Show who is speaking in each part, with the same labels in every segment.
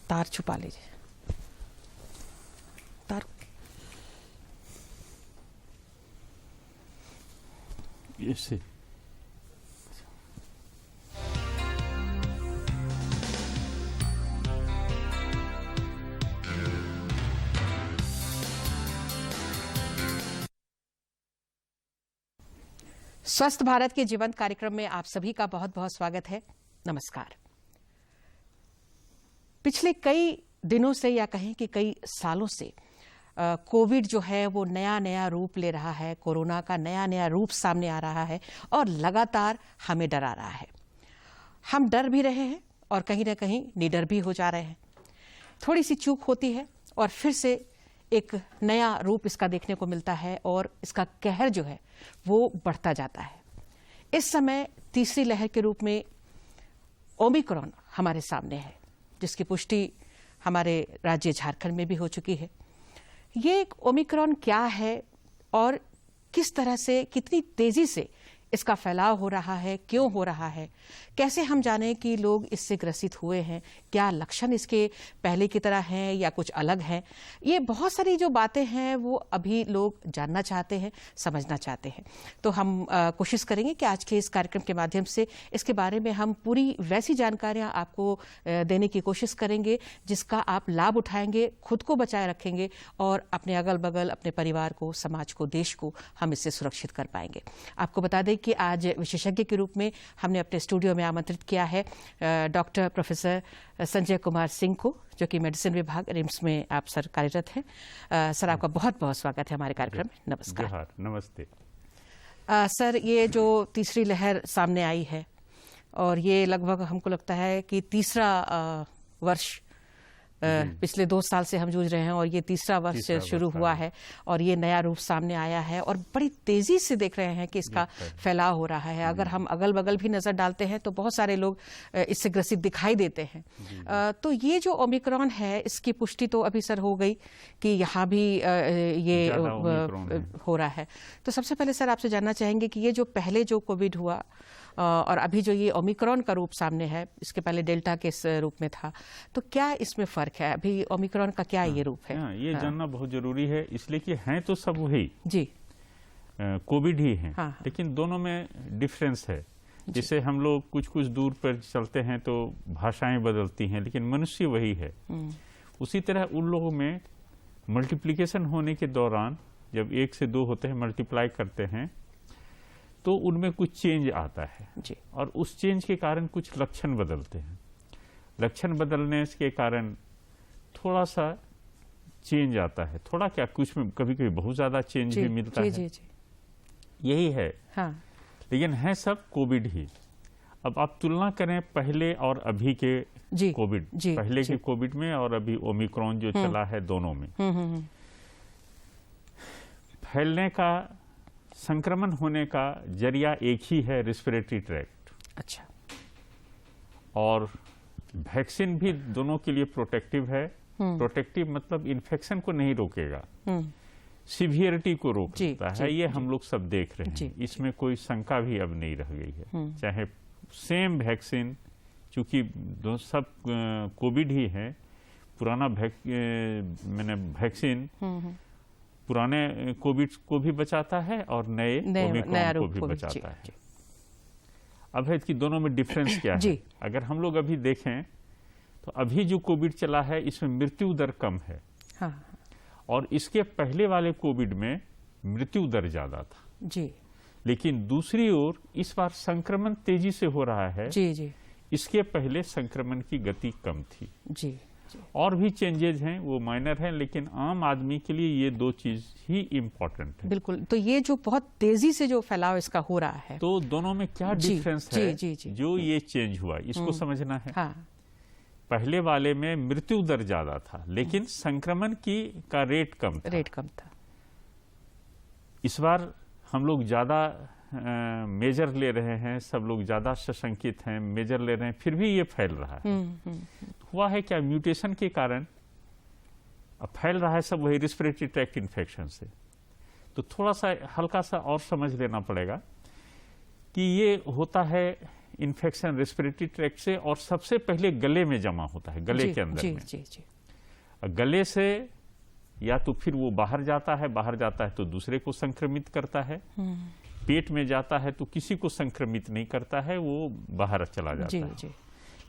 Speaker 1: तार छुपा लीजिए, तार
Speaker 2: ऐसे।
Speaker 1: स्वस्थ भारत के जीवंत कार्यक्रम में आप सभी का बहुत बहुत स्वागत है। नमस्कार। पिछले कई दिनों से या कहें कि कई सालों से कोविड जो है वो नया नया रूप ले रहा है, कोरोना का नया नया रूप सामने आ रहा है और लगातार हमें डरा रहा है। हम डर भी रहे हैं और कहीं ना कहीं निडर भी हो जा रहे हैं। थोड़ी सी चूक होती है और फिर से एक नया रूप इसका देखने को मिलता है और इसका कहर जो है वो बढ़ता जाता है। इस समय तीसरी लहर के रूप में ओमिक्रॉन हमारे सामने है, जिसकी पुष्टि हमारे राज्य झारखंड में भी हो चुकी है। ये एक ओमिक्रॉन क्या है और किस तरह से, कितनी तेजी से इसका फैलाव हो रहा है, क्यों हो रहा है, कैसे हम जानें कि लोग इससे ग्रसित हुए हैं, क्या लक्षण इसके पहले की तरह हैं या कुछ अलग हैं। ये बहुत सारी जो बातें हैं वो अभी लोग जानना चाहते हैं, समझना चाहते हैं। तो हम कोशिश करेंगे कि आज के इस कार्यक्रम के माध्यम से इसके बारे में हम पूरी वैसी जानकारियां आपको देने की कोशिश करेंगे जिसका आप लाभ उठाएंगे, खुद को बचाए रखेंगे और अपने अगल बगल, अपने परिवार को, समाज को, देश को हम इससे सुरक्षित कर पाएंगे। आपको बता दें कि आज विशेषज्ञ के रूप में हमने अपने स्टूडियो में आमंत्रित किया है डॉक्टर प्रोफेसर संजय कुमार सिंह को, जो कि मेडिसिन विभाग रिम्स में आप सर कार्यरत हैं। सर, आपका बहुत बहुत स्वागत है हमारे कार्यक्रम में। नमस्कार।
Speaker 2: नमस्ते।
Speaker 1: सर, ये जो तीसरी लहर सामने आई है और ये लगभग हमको लगता है कि तीसरा वर्ष पिछले 2 साल से हम जूझ रहे हैं और ये तीसरा वर्ष शुरू हुआ है और ये नया रूप सामने आया है और बड़ी तेजी से देख रहे हैं कि इसका फैलाव हो रहा है। अगर हम अगल बगल भी नजर डालते हैं तो बहुत सारे लोग इससे ग्रसित दिखाई देते हैं। तो ये जो ओमिक्रॉन है, इसकी पुष्टि तो अभी सर हो गई कि यहाँ भी ये हो रहा है। तो सबसे पहले सर आपसे जानना चाहेंगे कि ये जो पहले जो कोविड हुआ और अभी जो ये ओमिक्रॉन का रूप सामने है, इसके पहले डेल्टा के इस रूप में था, तो क्या इसमें फर्क है? अभी ओमिक्रॉन का क्या ये रूप है?
Speaker 2: ये जानना बहुत जरूरी है, इसलिए कि हैं तो सब वही
Speaker 1: जी
Speaker 2: कोविड ही हैं। लेकिन दोनों में डिफरेंस है। जैसे हम लोग कुछ कुछ दूर पर चलते हैं तो भाषाएं बदलती हैं, लेकिन मनुष्य वही है। उसी तरह उन लोगों में मल्टीप्लिकेशन होने के दौरान जब 1 से 2 होते हैं, मल्टीप्लाई करते हैं, तो उनमें कुछ चेंज आता है
Speaker 1: जी।
Speaker 2: और उस चेंज के कारण कुछ लक्षण बदलते हैं। लक्षण बदलने के कारण थोड़ा सा चेंज आता है, थोड़ा क्या, कुछ में कभी कभी बहुत ज्यादा चेंज भी मिलता है।
Speaker 1: जी।
Speaker 2: यही है।
Speaker 1: हाँ।
Speaker 2: लेकिन है सब कोविड ही। अब आप तुलना करें पहले और अभी के कोविड, पहले के कोविड में और अभी ओमिक्रॉन जो चला है, दोनों में फैलने का, संक्रमण होने का जरिया एक ही है, रेस्पिरेटरी ट्रैक्ट।
Speaker 1: अच्छा।
Speaker 2: और वैक्सीन भी दोनों के लिए प्रोटेक्टिव है। प्रोटेक्टिव मतलब इन्फेक्शन को नहीं रोकेगा, सिवियरिटी को रोक सकता है। ये हम लोग सब देख रहे हैं, इसमें कोई शंका भी अब नहीं रह गई है। चाहे सेम वैक्सीन, चूंकि सब कोविड ही है, पुराना वैक्सीन पुराने कोविड को भी बचाता है और नए ओमिक्रॉन को भी बचाता है। अब है कि दोनों में डिफरेंस क्या है। अगर हम लोग अभी देखें तो अभी जो कोविड चला है, इसमें मृत्यु दर कम है। और इसके पहले वाले कोविड में मृत्यु दर ज्यादा था
Speaker 1: जी।
Speaker 2: लेकिन दूसरी ओर इस बार संक्रमण तेजी से हो रहा है
Speaker 1: जी।
Speaker 2: इसके पहले संक्रमण की गति कम थी
Speaker 1: जी।
Speaker 2: और भी चेंजेस हैं, वो माइनर हैं, लेकिन आम आदमी के लिए ये 2 चीज ही इम्पोर्टेंट है।
Speaker 1: बिल्कुल। तो ये जो बहुत तेजी से जो फैलाव इसका हो रहा है,
Speaker 2: तो दोनों में क्या डिफरेंस है?
Speaker 1: जी।
Speaker 2: जो ये चेंज हुआ, इसको समझना है। पहले वाले में मृत्यु दर ज्यादा था लेकिन संक्रमण का रेट कम था। इस बार हम लोग ज्यादा मेजर ले रहे हैं, सब लोग ज्यादा सशंकित हैं, मेजर ले रहे हैं, फिर भी ये फैल रहा है। हुआ है क्या, म्यूटेशन के कारण अब फैल रहा है सब वही रेस्पिरेटरी ट्रैक्ट इन्फेक्शन से। तो थोड़ा सा हल्का सा और समझ लेना पड़ेगा कि ये होता है इन्फेक्शन रेस्पिरेटरी ट्रैक्ट से और सबसे पहले गले में जमा होता है, गले के अंदर में।
Speaker 1: जी।
Speaker 2: गले से या तो फिर वो बाहर जाता है तो दूसरे को संक्रमित करता है, पेट में जाता है तो किसी को संक्रमित नहीं करता है, वो बाहर चला जाता है।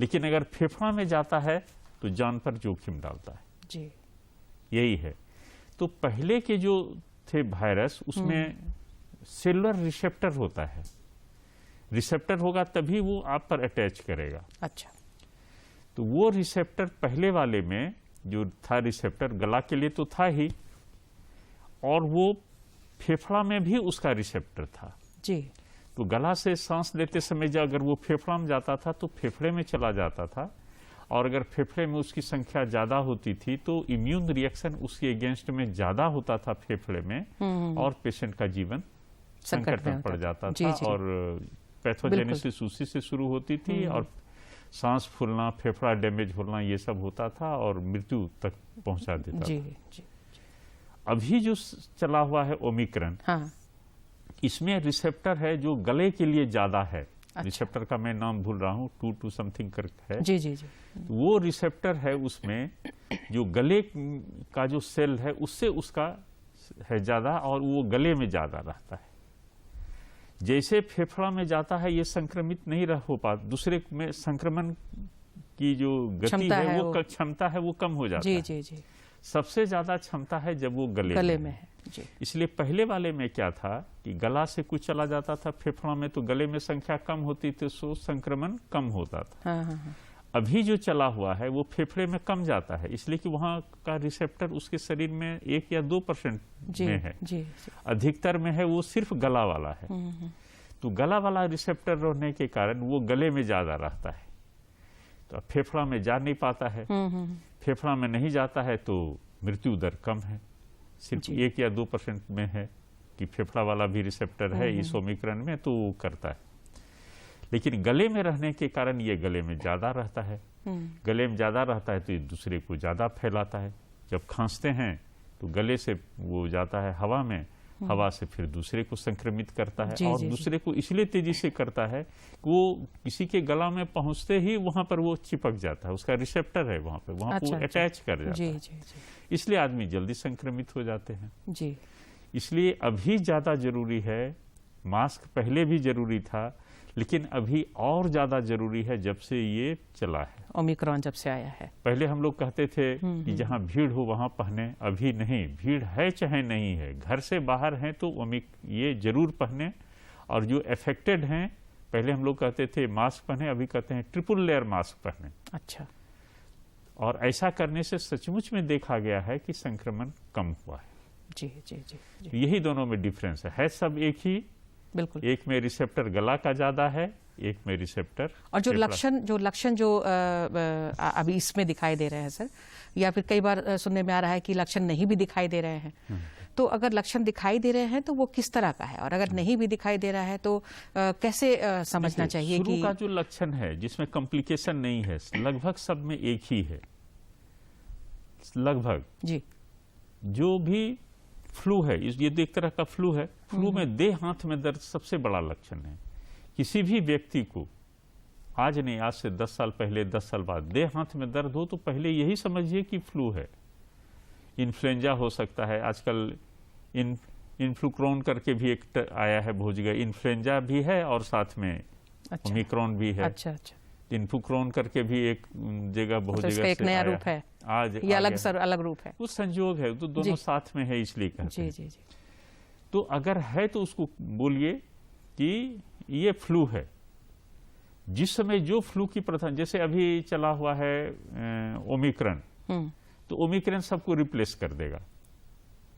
Speaker 2: लेकिन अगर फेफड़ा में जाता है तो जान पर जोखिम डालता है जी। यही है। तो पहले के जो थे वायरस, उसमें सेलुलर रिसेप्टर होता है, रिसेप्टर होगा तभी वो आप पर अटैच करेगा।
Speaker 1: अच्छा।
Speaker 2: तो वो रिसेप्टर पहले वाले में जो था रिसेप्टर, गला के लिए तो था ही, और वो फेफड़ा में भी उसका रिसेप्टर था
Speaker 1: जी।
Speaker 2: तो गला से सांस लेते समय जब अगर वो फेफड़ा में जाता था तो फेफड़े में चला जाता था, और अगर फेफड़े में उसकी संख्या ज्यादा होती थी तो इम्यून रिएक्शन उसके अगेंस्ट में ज्यादा होता था फेफड़े में, और पेशेंट का जीवन संकट में पड़ जाता था। और पैथोजेनेसिस उसी से शुरू होती थी, और सांस फूलना, फेफड़ा डैमेज होना, ये सब होता था और मृत्यु तक पहुंचा देता था। अभी जो चला हुआ है ओमिक्रॉन, हाँ। इसमें रिसेप्टर है जो गले के लिए ज्यादा है। अच्छा। रिसेप्टर का मैं नाम भूल रहा हूँ, 2 समथिंग करके है
Speaker 1: जी।
Speaker 2: वो रिसेप्टर है, उसमें जो गले का जो सेल है उससे उसका है ज्यादा, और वो गले में ज्यादा रहता है। जैसे फेफड़ा में जाता है ये संक्रमित नहीं रह हो पाता, दूसरे में संक्रमण की जो गति है वो क्षमता है वो कम हो जाता है। जी। सबसे ज्यादा क्षमता है जब वो गले में है जी। इसलिए पहले वाले में क्या था कि गला से कुछ चला जाता था फेफड़ा में तो गले में संख्या कम होती थी, तो संक्रमण कम होता था। हाँ। अभी जो चला हुआ है वो फेफड़े में कम जाता है, इसलिए कि वहां का रिसेप्टर उसके शरीर में 1 या 2% में है जी। अधिकतर में है वो सिर्फ गला वाला है। तो गला वाला रिसेप्टर रहने के कारण वो गले में ज्यादा रहता है, तो फेफड़ा में जा नहीं पाता है। फेफड़ा में नहीं जाता है तो मृत्यु दर कम है, सिर्फ 1 या 2% में है कि फेफड़ा वाला भी रिसेप्टर है इस ओमिक्रॉन में, तो वो करता है। लेकिन गले में रहने के कारण ये गले में ज्यादा रहता है, गले में ज्यादा रहता है तो ये दूसरे को ज्यादा फैलाता है। जब खांसते हैं तो गले से वो जाता है हवा में, हवा से फिर दूसरे को संक्रमित करता है, और दूसरे को इसलिए तेजी से करता है कि वो किसी के गला में पहुंचते ही वहां पर वो चिपक जाता है, उसका रिसेप्टर है वहां पर, वहां को अटैच कर जाता है। इसलिए आदमी जल्दी संक्रमित हो जाते हैं जी। इसलिए अभी ज्यादा जरूरी है, मास्क पहले भी जरूरी था लेकिन अभी और ज्यादा जरूरी है जब से ये चला है,
Speaker 1: ओमिक्रॉन जब से आया है।
Speaker 2: पहले हम लोग कहते थे कि जहां भीड़ हो वहां पहने, अभी नहीं, भीड़ है चाहे नहीं है, घर से बाहर हैं तो ये जरूर पहने। और जो अफेक्टेड हैं, पहले हम लोग कहते थे मास्क पहने, अभी कहते हैं ट्रिपल लेयर मास्क पहने।
Speaker 1: अच्छा।
Speaker 2: और ऐसा करने से सचमुच में देखा गया है कि संक्रमण कम हुआ है
Speaker 1: जी।
Speaker 2: यही दोनों में डिफरेंस है सब एक ही,
Speaker 1: बिल्कुल।
Speaker 2: एक में रिसेप्टर गला का ज्यादा है, एक में रिसेप्टर।
Speaker 1: और जो लक्षण जो अभी इसमें दिखाई दे रहे हैं सर, या फिर कई बार सुनने में आ रहा है कि लक्षण नहीं भी दिखाई दे रहे हैं, तो अगर लक्षण दिखाई दे रहे हैं तो वो किस तरह का है, और अगर नहीं भी दिखाई दे रहा है तो कैसे समझना चाहिए कि
Speaker 2: शुरू का जो लक्षण है जिसमें कॉम्प्लिकेशन नहीं है, लगभग सब में एक ही है, लगभग जी। जो भी फ्लू है, ये एक तरह का फ्लू है, फ्लू में देह हाथ में दर्द सबसे बड़ा लक्षण है। किसी भी व्यक्ति को आज नहीं, आज से 10 साल पहले, 10 साल बाद देह हाथ में दर्द हो तो पहले यही समझिए कि फ्लू है। इन्फ्लुएंजा हो सकता है, आजकल इन्फ्लुक्रॉन करके भी एक आया है भोजगा, इन्फ्लुएंजा भी है और साथ में ओमिक्रॉन भी है।
Speaker 1: अच्छा।
Speaker 2: इन्फ्लुक्रॉन करके भी एक जगह बहुत जगह
Speaker 1: एक नया रूप है
Speaker 2: आज,
Speaker 1: ये अलग रूप है,
Speaker 2: वो संयोग है, तो दोनों साथ में है इसलिए कहते हैं। जी। तो अगर है तो उसको बोलिए कि ये फ्लू है। जिस समय जो फ्लू की प्रथम, जैसे अभी चला हुआ है ओमिक्रॉन, तो ओमिक्रॉन सबको रिप्लेस कर देगा।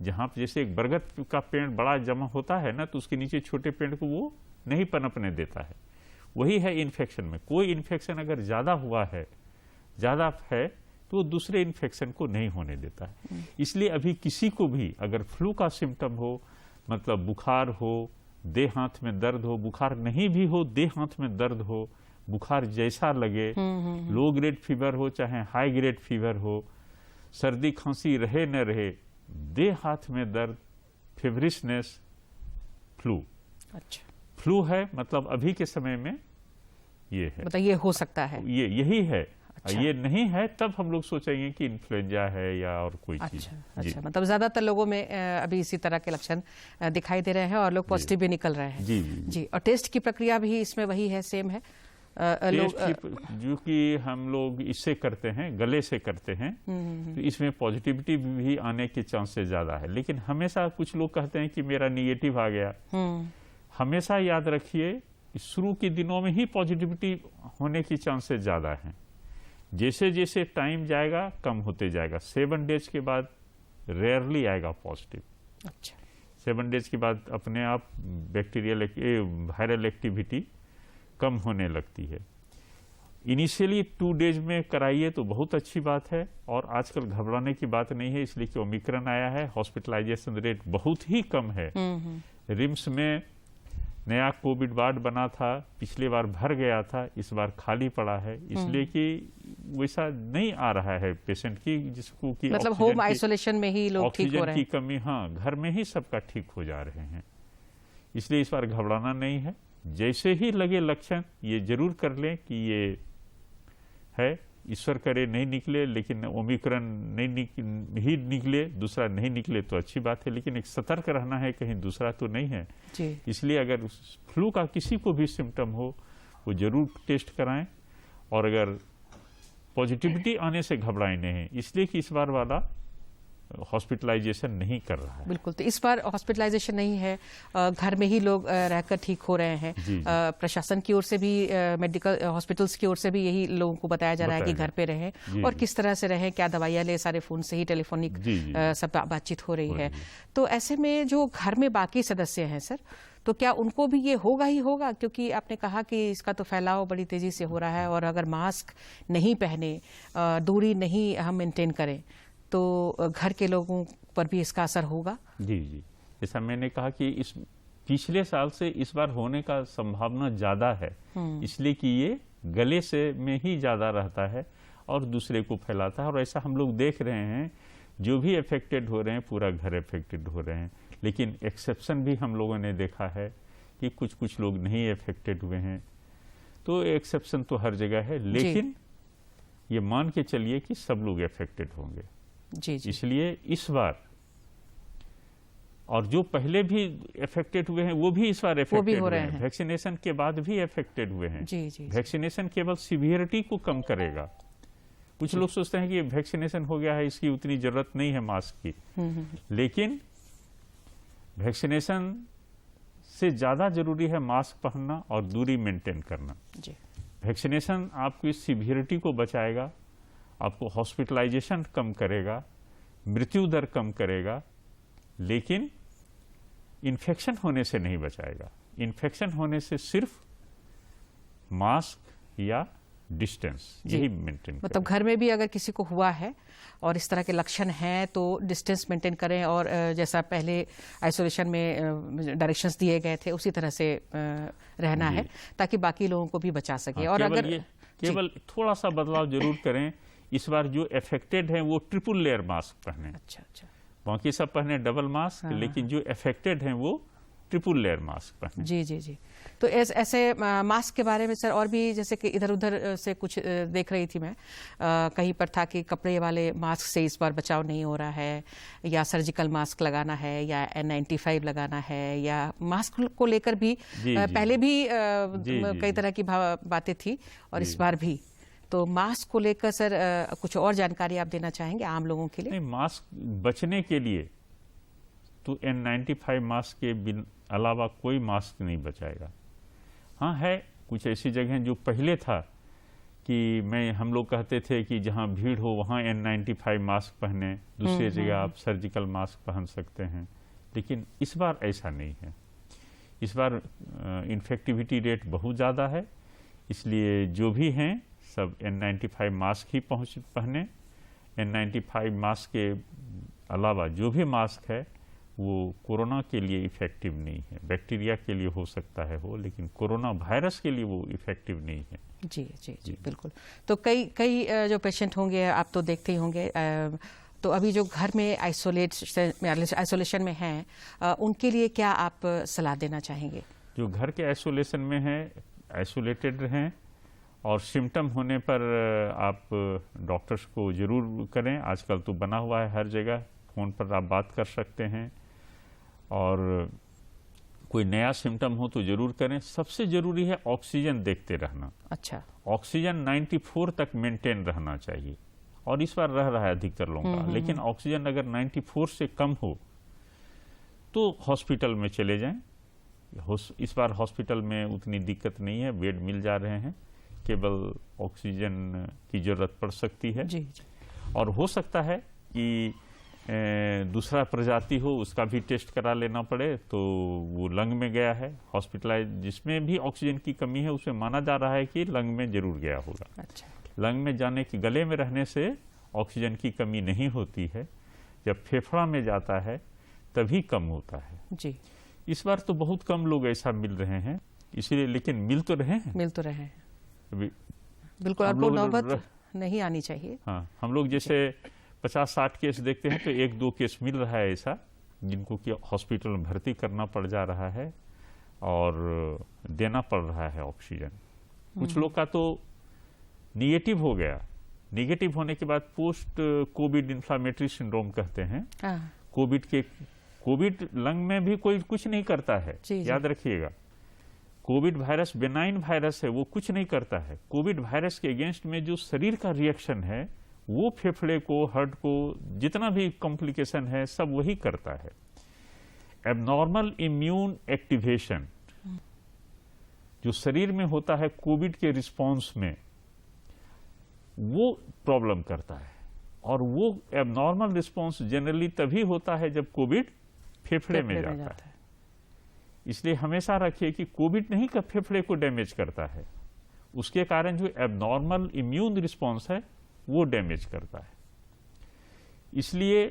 Speaker 2: जहां जैसे एक बरगद का पेड़ बड़ा जमा होता है ना, तो उसके नीचे छोटे पेड़ को वो नहीं पनपने देता है, वही है इन्फेक्शन में। कोई इन्फेक्शन अगर ज्यादा हुआ है, ज्यादा है, तो वो दूसरे इन्फेक्शन को नहीं होने देता है। इसलिए अभी किसी को भी अगर फ्लू का सिम्टम हो, मतलब बुखार हो, देह हाथ में दर्द हो, बुखार नहीं भी हो, देह हाथ में दर्द हो, बुखार जैसा लगे, लो ग्रेड फीवर हो चाहे हाई ग्रेड फीवर हो, सर्दी खांसी रहे न रहे, देह हाथ में दर्द, फेवरिशनेस, फ्लू।
Speaker 1: अच्छा।
Speaker 2: फ्लू है मतलब अभी के समय में ये है,
Speaker 1: मतलब ये हो सकता है,
Speaker 2: ये यही है।
Speaker 1: अच्छा।
Speaker 2: ये नहीं है तब हम लोग सोचेंगे कि इन्फ्लुएंजा है या और कोई चीज।
Speaker 1: अच्छा, मतलब ज्यादातर लोगों में अभी इसी तरह के लक्षण दिखाई दे रहे हैं और लोग पॉजिटिव भी निकल रहे हैं।
Speaker 2: जी।
Speaker 1: और टेस्ट की प्रक्रिया भी इसमें वही है, सेम है।
Speaker 2: जो कि हम लोग इससे करते हैं, गले से करते हैं, तो इसमें पॉजिटिविटी भी आने के चांसेस ज्यादा है। लेकिन हमेशा कुछ लोग कहते हैं कि मेरा निगेटिव आ गया। हमेशा याद रखिए कि शुरू के दिनों में ही पॉजिटिविटी होने की चांसेस ज्यादा हैं। जैसे जैसे टाइम जाएगा कम होते जाएगा। 7 डेज के बाद रेयरली आएगा पॉजिटिव।
Speaker 1: अच्छा।
Speaker 2: 7 डेज के बाद अपने आप बैक्टीरियल वायरल एक्टिविटी कम होने लगती है। इनिशियली 2 डेज में कराइए तो बहुत अच्छी बात है, और आजकल घबराने की बात नहीं है, इसलिए कि ओमिक्रॉन आया है। हॉस्पिटलाइजेशन रेट बहुत ही कम है। रिम्स में नया कोविड वार्ड बना था, पिछले बार भर गया था, इस बार खाली पड़ा है, इसलिए कि वैसा नहीं आ रहा है पेशेंट की जिसको कि
Speaker 1: मतलब होम आइसोलेशन में ही लोग ठीक हो रहे हैं।
Speaker 2: ऑक्सीजन की कमी, हाँ, घर में ही सबका ठीक हो जा रहे हैं। इसलिए इस बार घबराना नहीं है। जैसे ही लगे लक्षण ये जरूर कर लें कि ये है, ईश्वर करे नहीं निकले, लेकिन ओमिक्रॉन ही निकले, दूसरा नहीं निकले तो अच्छी बात है, लेकिन एक सतर्क रहना है, कहीं दूसरा तो नहीं है
Speaker 1: जी।
Speaker 2: इसलिए अगर फ्लू का किसी को भी सिम्टम हो वो जरूर टेस्ट कराएं, और अगर पॉजिटिविटी आने से घबराएं नहीं, इसलिए कि इस बार वाला हॉस्पिटलाइजेशन नहीं कर रहा है।
Speaker 1: बिल्कुल, तो इस बार हॉस्पिटलाइजेशन नहीं है, घर में ही लोग रहकर ठीक हो रहे हैं। प्रशासन की ओर से भी, मेडिकल हॉस्पिटल्स की ओर से भी यही लोगों को बताया जा रहा है कि घर पे रहें और किस तरह से रहें, क्या दवाइयाँ ले, सारे फोन से ही, टेलीफोनिक सब बातचीत हो रही है। तो ऐसे में जो घर में बाकी सदस्य हैं सर, तो क्या उनको भी ये होगा ही होगा? क्योंकि आपने कहा कि इसका तो फैलाव बड़ी तेजी से हो रहा है, और अगर मास्क नहीं पहने, दूरी नहीं हम मेंटेन करें, तो घर के लोगों पर भी इसका असर होगा।
Speaker 2: जी। जैसा मैंने कहा कि इस पिछले साल से इस बार होने का संभावना ज्यादा है, इसलिए कि ये गले से में ही ज्यादा रहता है और दूसरे को फैलाता है। और ऐसा हम लोग देख रहे हैं, जो भी अफेक्टेड हो रहे हैं पूरा घर अफेक्टेड हो रहे हैं। लेकिन एक्सेप्शन भी हम लोगों ने देखा है कि कुछ लोग नहीं अफेक्टेड हुए हैं। तो एक्सेप्शन तो हर जगह है, लेकिन ये मान के चलिए कि सब लोग अफेक्टेड होंगे।
Speaker 1: जी।
Speaker 2: इसलिए इस बार, और जो पहले भी अफेक्टेड हुए हैं वो भी इस बार अफेक्टेड हुए हैं, वैक्सीनेशन के बाद भी अफेक्टेड हुए हैं।
Speaker 1: जी।
Speaker 2: वैक्सीनेशन केवल सीवियरिटी को कम करेगा। कुछ लोग सोचते हैं कि वैक्सीनेशन हो गया है, इसकी उतनी जरूरत नहीं है मास्क की, लेकिन वैक्सीनेशन से ज्यादा जरूरी है मास्क पहनना और दूरी मेंटेन करना। वैक्सीनेशन आपकी सीवियरिटी को बचाएगा, आपको हॉस्पिटलाइजेशन कम करेगा, मृत्यु दर कम करेगा, लेकिन इन्फेक्शन होने से नहीं बचाएगा। इन्फेक्शन होने से सिर्फ मास्क या डिस्टेंस यही मेंटेन,
Speaker 1: मतलब घर में भी अगर किसी को हुआ है और इस तरह के लक्षण हैं तो डिस्टेंस मेंटेन करें, और जैसा पहले आइसोलेशन में डायरेक्शंस दिए गए थे उसी तरह से रहना है, ताकि बाकी लोगों को भी बचा सके। और अगर
Speaker 2: केवल थोड़ा सा बदलाव जरूर करें, इस बार जो अफेक्टेड हैं वो ट्रिपल लेयर मास्क पहने।
Speaker 1: अच्छा।
Speaker 2: बाकी सब पहने डबल मास्क, लेकिन जो अफेक्टेड हैं वो ट्रिपल लेयर मास्क पहने।
Speaker 1: जी। तो ऐसे मास्क के बारे में सर, और भी जैसे कि इधर उधर से कुछ देख रही थी मैं, कहीं पर था कि कपड़े वाले मास्क से इस बार बचाव नहीं हो रहा है, या सर्जिकल मास्क लगाना है, या N95 लगाना है, या मास्क को लेकर भी पहले भी कई तरह की बातें थी और इस बार भी। तो मास्क को लेकर सर कुछ और जानकारी आप देना चाहेंगे आम लोगों के लिए?
Speaker 2: नहीं, मास्क बचने के लिए तो N95 मास्क के अलावा कोई मास्क नहीं बचाएगा। हाँ, है कुछ ऐसी जगह जो पहले था कि हम लोग कहते थे कि जहाँ भीड़ हो वहाँ N95 मास्क पहने, दूसरी जगह आप सर्जिकल मास्क पहन सकते हैं, लेकिन इस बार ऐसा नहीं है। इस बार इन्फेक्टिविटी रेट बहुत ज़्यादा है, इसलिए जो भी हैं सब N95 मास्क ही पहने। N95 मास्क के अलावा जो भी मास्क है वो कोरोना के लिए इफेक्टिव नहीं है। बैक्टीरिया के लिए हो सकता है वो, लेकिन कोरोना वायरस के लिए वो इफेक्टिव नहीं है।
Speaker 1: जी बिल्कुल। तो कई जो पेशेंट होंगे, आप तो देखते ही होंगे, तो अभी जो घर में आइसोलेशन में हैं, उनके लिए क्या आप सलाह देना चाहेंगे?
Speaker 2: जो घर के आइसोलेशन में हैं, आइसोलेटेड रहें, और सिम्टम होने पर आप डॉक्टर्स को ज़रूर करें। आजकल तो बना हुआ है हर जगह, फ़ोन पर आप बात कर सकते हैं। और कोई नया सिम्टम हो तो ज़रूर करें। सबसे ज़रूरी है ऑक्सीजन देखते रहना।
Speaker 1: अच्छा,
Speaker 2: ऑक्सीजन 94 तक मेंटेन रहना चाहिए, और इस बार रह रहा है अधिकतर लोगों का। लेकिन ऑक्सीजन अगर 94 से कम हो तो हॉस्पिटल में चले जाएं। इस बार हॉस्पिटल में उतनी दिक्कत नहीं है, बेड मिल जा रहे हैं, केवल ऑक्सीजन की ज़रूरत पड़ सकती है।
Speaker 1: जी, जी।
Speaker 2: और हो सकता है कि दूसरा प्रजाति हो, उसका भी टेस्ट करा लेना पड़े, तो वो लंग में गया है। हॉस्पिटलाइज जिसमें भी ऑक्सीजन की कमी है उसमें माना जा रहा है कि लंग में जरूर गया होगा।
Speaker 1: अच्छा।
Speaker 2: लंग में जाने की, गले में रहने से ऑक्सीजन की कमी नहीं होती है, जब फेफड़ा में जाता है तभी कम होता है।
Speaker 1: जी।
Speaker 2: इस बार तो बहुत कम लोग ऐसा मिल रहे हैं, इसलिए, लेकिन मिल तो रहे हैं।
Speaker 1: मिल तो रहे हैं
Speaker 2: अभी
Speaker 1: बिल्कुल, आपको नौबत नहीं आनी चाहिए।
Speaker 2: हाँ, हम लोग जैसे 50-60 केस देखते हैं तो 1-2 केस मिल रहा है ऐसा, जिनको कि हॉस्पिटल में भर्ती करना पड़ जा रहा है और देना पड़ रहा है ऑक्सीजन। कुछ लोग का तो निगेटिव हो गया। निगेटिव होने के बाद पोस्ट कोविड इन्फ्लामेटरी सिंड्रोम कहते हैं। कोविड लंग में भी कोई कुछ नहीं करता है, याद रखिएगा। कोविड वायरस बेनाइन वायरस है, वो कुछ नहीं करता है। कोविड वायरस के अगेंस्ट में जो शरीर का रिएक्शन है वो फेफड़े को, हार्ट को, जितना भी कॉम्प्लिकेशन है सब वही करता है। एबनॉर्मल इम्यून एक्टिवेशन जो शरीर में होता है कोविड के रिस्पॉन्स में, वो प्रॉब्लम करता है। और वो एबनॉर्मल रिस्पॉन्स जनरली तभी होता है जब कोविड फेफड़े में जाता है। इसलिए हमेशा रखिए कि कोविड नहीं का फेफड़े को डैमेज करता है, उसके कारण जो एबनॉर्मल इम्यून रिस्पॉन्स है वो डैमेज करता है। इसलिए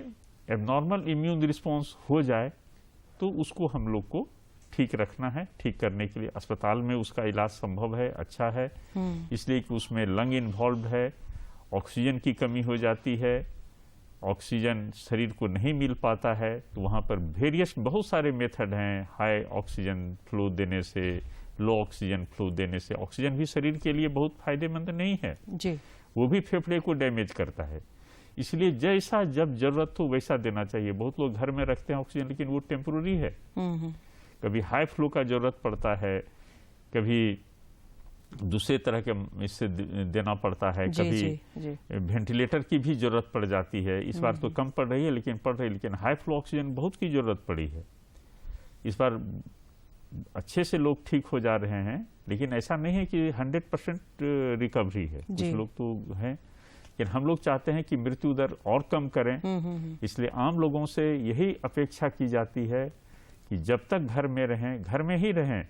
Speaker 2: एबनॉर्मल इम्यून रिस्पॉन्स हो जाए तो उसको हम लोग को ठीक रखना है। ठीक करने के लिए अस्पताल में उसका इलाज संभव है, अच्छा है। इसलिए कि उसमें लंग इन्वॉल्व है, ऑक्सीजन की कमी हो जाती है, ऑक्सीजन शरीर को नहीं मिल पाता है, तो वहाँ पर वेरियस बहुत सारे मेथड हैं। हाई ऑक्सीजन फ्लो देने से, लो ऑक्सीजन फ्लो देने से। ऑक्सीजन भी शरीर के लिए बहुत फायदेमंद नहीं है
Speaker 1: जी, वो
Speaker 2: भी फेफड़े को डैमेज करता है। इसलिए जैसा जब जरूरत हो वैसा देना चाहिए। बहुत लोग घर में रखते हैं ऑक्सीजन, लेकिन वो टेम्पोररी है। कभी हाई फ्लो का जरूरत पड़ता है, कभी दूसरे तरह के इससे देना पड़ता है, कभी वेंटिलेटर की भी जरूरत पड़ जाती है। इस बार तो कम पड़ रही है, लेकिन हाई फ्लो ऑक्सीजन बहुत की जरूरत पड़ी है। इस बार अच्छे से लोग ठीक हो जा रहे हैं, लेकिन ऐसा नहीं है कि 100% रिकवरी है। कुछ लोग तो हैं, लेकिन हम लोग चाहते हैं कि मृत्यु दर और कम करें। इसलिए आम लोगों से यही अपेक्षा की जाती है कि जब तक घर में रहें, घर में ही रहें।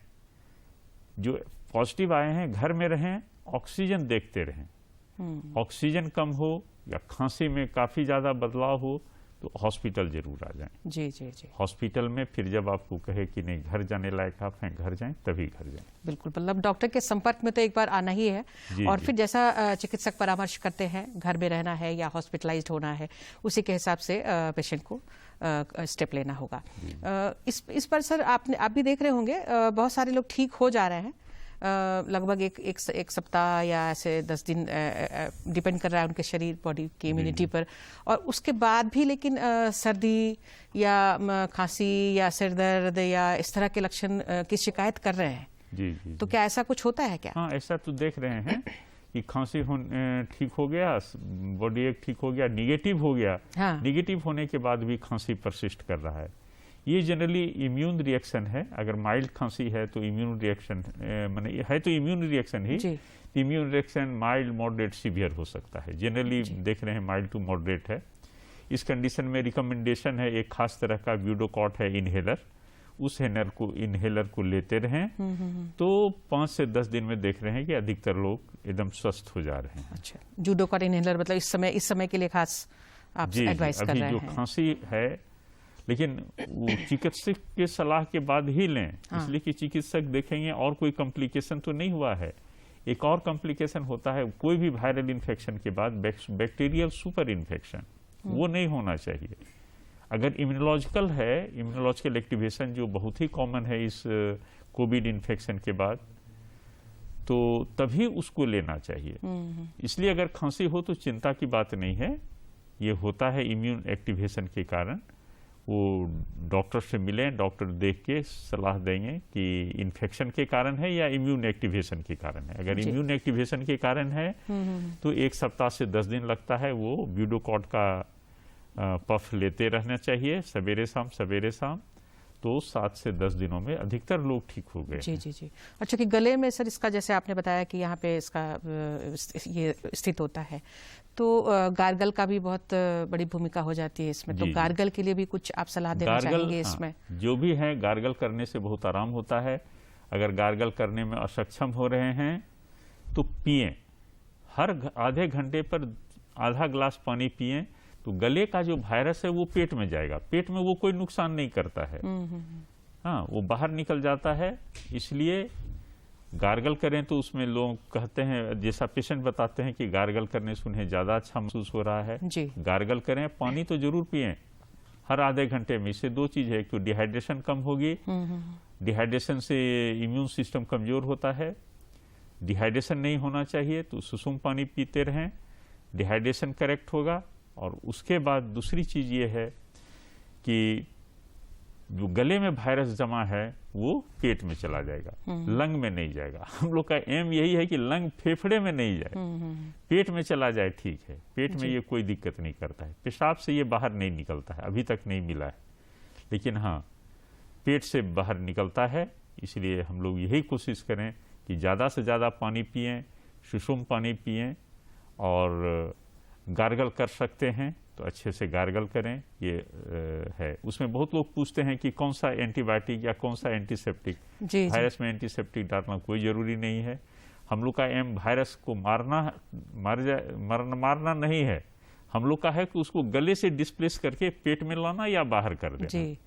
Speaker 2: जो पॉजिटिव आए हैं घर में रहें, ऑक्सीजन देखते रहें। ऑक्सीजन कम हो या खांसी में काफी ज्यादा बदलाव हो तो हॉस्पिटल जरूर आ जाएं।
Speaker 1: जी जी जी।
Speaker 2: हॉस्पिटल में फिर जब आपको कहे कि नहीं घर जाने लायक आप हैं, घर जाएं, तभी घर जाएं।
Speaker 1: बिल्कुल, मतलब डॉक्टर के संपर्क में तो एक बार आना ही है। और फिर जैसा चिकित्सक परामर्श करते हैं, घर में रहना है या हॉस्पिटलाइज्ड होना है, उसी के हिसाब से पेशेंट को स्टेप लेना होगा। इस पर सर आप भी देख रहे होंगे, बहुत सारे लोग ठीक हो जा रहे हैं। लगभग एक सप्ताह या ऐसे 10 दिन डिपेंड कर रहा है उनके शरीर, बॉडी की इम्यूनिटी पर। और उसके बाद भी लेकिन सर्दी या खांसी या सिर दर्द या इस तरह के लक्षण की शिकायत कर रहे हैं।
Speaker 2: जी।
Speaker 1: तो क्या ऐसा कुछ होता है क्या?
Speaker 2: हाँ, ऐसा तो देख रहे हैं कि खांसी ठीक हो गया, बॉडी एक ठीक हो गया, निगेटिव हो गया।
Speaker 1: हाँ।
Speaker 2: निगेटिव होने के बाद भी खांसी परसिस्ट कर रहा है। ये जनरली इम्यून रिएक्शन है। अगर माइल्ड खांसी है तो इम्यून रिएक्शन माने है तो इम्यून रिएक्शन ही। Immune reaction mild, moderate, severe हो सकता है। जनरली देख रहे हैं माइल्ड टू मॉडरेट है। इस कंडीशन में रिकमेंडेशन है एक खास तरह का ब्यूडोकॉट है इनहेलर, उस इनहेलर को लेते रहें तो 5 से 10 दिन में देख रहे हैं कि अधिकतर लोग एकदम स्वस्थ हो जा रहे हैं।
Speaker 1: अच्छा, ब्यूडोकॉट इनहेलर मतलब इस समय के लिए खास आप एडवाइस कर रहे हैं?
Speaker 2: अभी जो खांसी है, लेकिन वो चिकित्सक के सलाह के बाद ही लें। इसलिए कि चिकित्सक देखेंगे और कोई कॉम्प्लिकेशन तो नहीं हुआ है। एक और कॉम्प्लिकेशन होता है कोई भी वायरल इन्फेक्शन के बाद, बैक्टीरियल सुपर इन्फेक्शन, वो नहीं होना चाहिए। अगर इम्यूनोलॉजिकल है, इम्यूनोलॉजिकल एक्टिवेशन जो बहुत ही कॉमन है इस कोविड इन्फेक्शन के बाद, तो तभी उसको लेना चाहिए। इसलिए अगर खांसी हो तो चिंता की बात नहीं है, ये होता है इम्यून एक्टिवेशन के कारण। वो डॉक्टर से मिलें, डॉक्टर देख के सलाह देंगे कि इन्फेक्शन के कारण है या इम्यून एक्टिवेशन के कारण है। अगर इम्यून एक्टिवेशन के कारण है तो 1 सप्ताह से 10 दिन लगता है, वो ब्यूडोकॉट का पफ लेते रहना चाहिए सवेरे शाम, तो 7 से 10 दिनों में अधिकतर लोग ठीक हो गए।
Speaker 1: जी। अच्छा, कि गले में सर इसका, जैसे आपने बताया कि यहाँ पे इसका ये स्थित होता है, तो गार्गल का भी बहुत बड़ी भूमिका हो जाती है इसमें। तो गार्गल के लिए भी कुछ आप सलाह देना चाहेंगे इसमें?
Speaker 2: जो भी है, गार्गल करने से बहुत आराम होता है। अगर गार्गल करने में असक्षम हो रहे हैं तो पिएं, हर आधे घंटे पर आधा ग्लास पानी पिएं, तो गले का जो वायरस है वो पेट में जाएगा। पेट में वो कोई नुकसान नहीं करता है, हाँ, वो बाहर निकल जाता है। इसलिए गार्गल करें तो उसमें लोग कहते हैं, जैसा पेशेंट बताते हैं कि गार्गल करने से उन्हें ज्यादा अच्छा महसूस हो रहा है
Speaker 1: जी।
Speaker 2: गार्गल करें, पानी तो जरूर पिएं हर आधे घंटे में। इससे 2 चीज है, एक तो डिहाइड्रेशन कम होगी, डिहाइड्रेशन से इम्यून सिस्टम कमजोर होता है। डिहाइड्रेशन नहीं होना चाहिए, तो सुसुम पानी पीते रहें, डिहाइड्रेशन करेक्ट होगा। और उसके बाद दूसरी चीज ये है कि जो गले में वायरस जमा है वो पेट में चला जाएगा, लंग में नहीं जाएगा। हम लोग का एम यही है कि लंग फेफड़े में नहीं जाए, पेट में चला जाए, ठीक है। पेट में ये कोई दिक्कत नहीं करता है, पेशाब से ये बाहर नहीं निकलता है, अभी तक नहीं मिला है, लेकिन हाँ पेट से बाहर निकलता है। इसलिए हम लोग यही कोशिश करें कि ज़्यादा से ज़्यादा पानी पिएं, सुसुम पानी पिएं, और गार्गल कर सकते हैं तो अच्छे से गार्गल करें। ये है। उसमें बहुत लोग पूछते हैं कि कौन सा एंटीबायोटिक या कौन सा एंटीसेप्टिक। वायरस में एंटीसेप्टिक डालना कोई जरूरी नहीं है। हम लोग का एम वायरस को मारना नहीं है, हम लोग का है कि उसको गले से डिस्प्लेस करके पेट में लाना या बाहर कर देना।
Speaker 1: जी।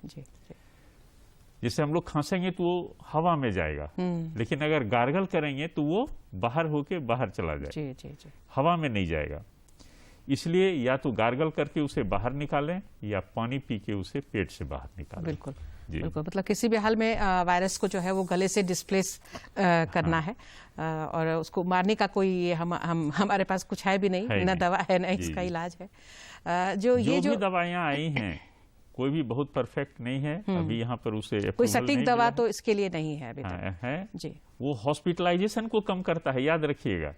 Speaker 2: जैसे हम लोग खांसेंगे तो वो हवा में जाएगा, लेकिन अगर गार्गल करेंगे तो वो बाहर होके बाहर चला जाएगा, हवा में नहीं जाएगा। इसलिए या तो गार्गल करके उसे बाहर निकालें या पानी पी के उसे पेट से बाहर निकालें।
Speaker 1: बिल्कुल। मतलब किसी भी हाल में वायरस को जो है वो गले से डिस्प्लेस करना है, और उसको मारने का कोई हमारे पास कुछ है भी नहीं, न दवा है न इसका इलाज है। जो भी
Speaker 2: दवाइयाँ आई हैं कोई भी बहुत परफेक्ट नहीं है अभी यहाँ पर, उसे
Speaker 1: कोई सटीक दवा तो इसके लिए नहीं है अभी तक
Speaker 2: है
Speaker 1: जी।
Speaker 2: वो हॉस्पिटलाइजेशन को कम करता है, याद रखिएगा।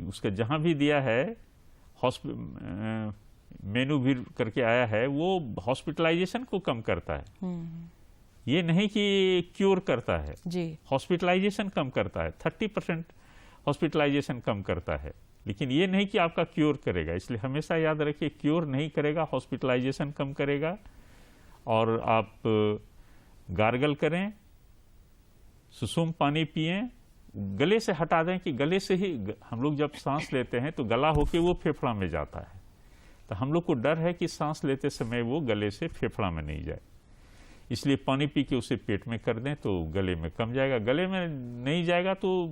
Speaker 2: उसका जहां भी दिया है मेनू भी करके आया है, वो हॉस्पिटलाइजेशन को कम करता है, ये नहीं कि क्योर करता है
Speaker 1: जी।
Speaker 2: हॉस्पिटलाइजेशन कम करता है, 30% हॉस्पिटलाइजेशन कम करता है, लेकिन ये नहीं कि आपका क्योर करेगा। इसलिए हमेशा याद रखिए, क्योर नहीं करेगा, हॉस्पिटलाइजेशन कम करेगा। और आप गार्गल करें, सुसुम पानी पिएं, गले से हटा दें कि गले से ही हम लोग जब सांस लेते हैं तो गला होके वो फेफड़ा में जाता है, तो हम लोग को डर है कि सांस लेते समय वो गले से फेफड़ा में नहीं जाए, इसलिए पानी पी के उसे पेट में कर दें तो गले में कम जाएगा। गले में नहीं जाएगा तो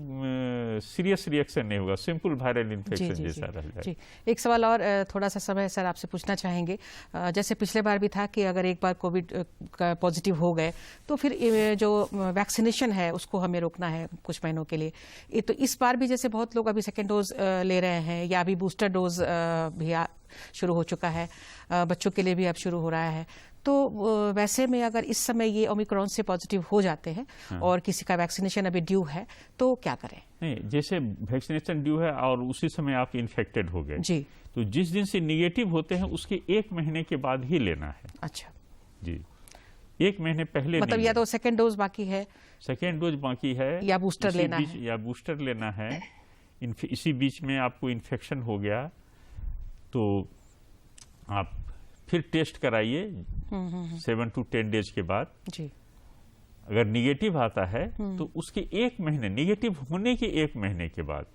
Speaker 2: सीरियस रिएक्शन नहीं होगा, सिंपल वायरल इन्फेक्शन जैसा रह जाएगा। जी।
Speaker 1: एक सवाल और थोड़ा सा समय सर आपसे पूछना चाहेंगे, जैसे पिछले बार भी था कि अगर एक बार कोविड का पॉजिटिव हो गए तो फिर जो वैक्सीनेशन है उसको हमें रोकना है कुछ महीनों के लिए। तो इस बार भी जैसे बहुत लोग अभी सेकेंड डोज ले रहे हैं, या अभी बूस्टर डोज भी शुरू हो चुका है, बच्चों के लिए भी अब शुरू हो रहा है, तो वैसे में अगर इस समय ये ओमिक्रॉन से पॉजिटिव हो जाते हैं और किसी का वैक्सीनेशन अभी ड्यू है तो क्या करें?
Speaker 2: नहीं, जैसे वैक्सीनेशन ड्यू है और उसी समय आप इन्फेक्टेड हो गए जी, तो जिस दिन से निगेटिव होते हैं उसके 1 महीने के बाद ही लेना है।
Speaker 1: अच्छा
Speaker 2: जी, 1 महीने पहले
Speaker 1: मतलब या तो सेकेंड डोज बाकी है,
Speaker 2: या
Speaker 1: बूस्टर लेना है,
Speaker 2: इसी बीच में आपको इन्फेक्शन हो गया तो आप फिर टेस्ट कराइए 7 to 10 डेज के बाद
Speaker 1: जी।
Speaker 2: अगर निगेटिव आता है तो उसके 1 महीने, निगेटिव होने के 1 महीने के बाद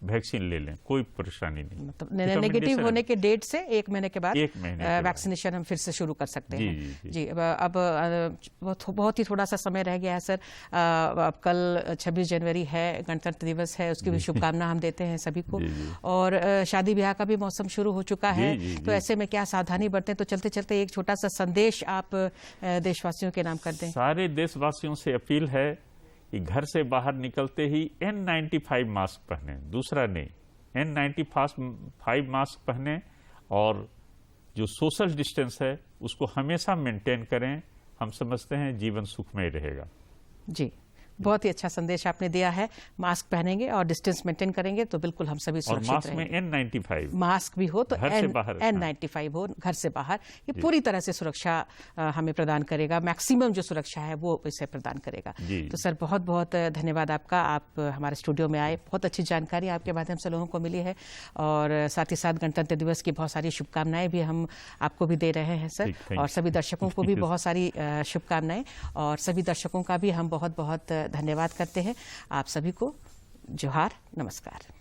Speaker 2: वैक्सीन ले लें, कोई परेशानी नहीं।
Speaker 1: मतलब नेगेटिव होने के डेट से 1 महीने के बाद वैक्सीनेशन हम फिर से शुरू कर सकते हैं। जी। अब बहुत ही थोड़ा सा समय रह गया है सर। अब कल 26 जनवरी है, गणतंत्र दिवस है, उसकी भी शुभकामना हम देते हैं सभी को। और शादी ब्याह का भी मौसम शुरू हो चुका है, तो ऐसे में क्या सावधानी बरतें? तो चलते चलते एक छोटा सा संदेश आप देशवासियों के नाम कर दें।
Speaker 2: सारे देशवासियों से अपील है, कि घर से बाहर निकलते ही N95 मास्क पहने, दूसरा नहीं, N95 मास्क पहने और जो सोशल डिस्टेंस है उसको हमेशा मेंटेन करें। हम समझते हैं जीवन सुखमय रहेगा।
Speaker 1: जी, बहुत ही अच्छा संदेश आपने दिया है। मास्क पहनेंगे और डिस्टेंस मेंटेन करेंगे तो बिल्कुल हम सभी सुरक्षित
Speaker 2: रहेंगे। और मास्क में N95
Speaker 1: मास्क भी हो तो
Speaker 2: N95
Speaker 1: हो घर से बाहर, ये पूरी तरह से सुरक्षा हमें प्रदान करेगा, मैक्सिमम जो सुरक्षा है वो इसे प्रदान करेगा। तो सर बहुत बहुत धन्यवाद आपका, आप हमारे स्टूडियो में आए, बहुत अच्छी जानकारी आपके माध्यम से लोगों को मिली है और साथ ही साथ गणतंत्र दिवस की बहुत सारी शुभकामनाएं भी हम आपको भी दे रहे हैं सर, और सभी दर्शकों को भी बहुत सारी शुभकामनाएं, और सभी दर्शकों का भी हम बहुत बहुत धन्यवाद करते हैं। आप सभी को जोहार, नमस्कार।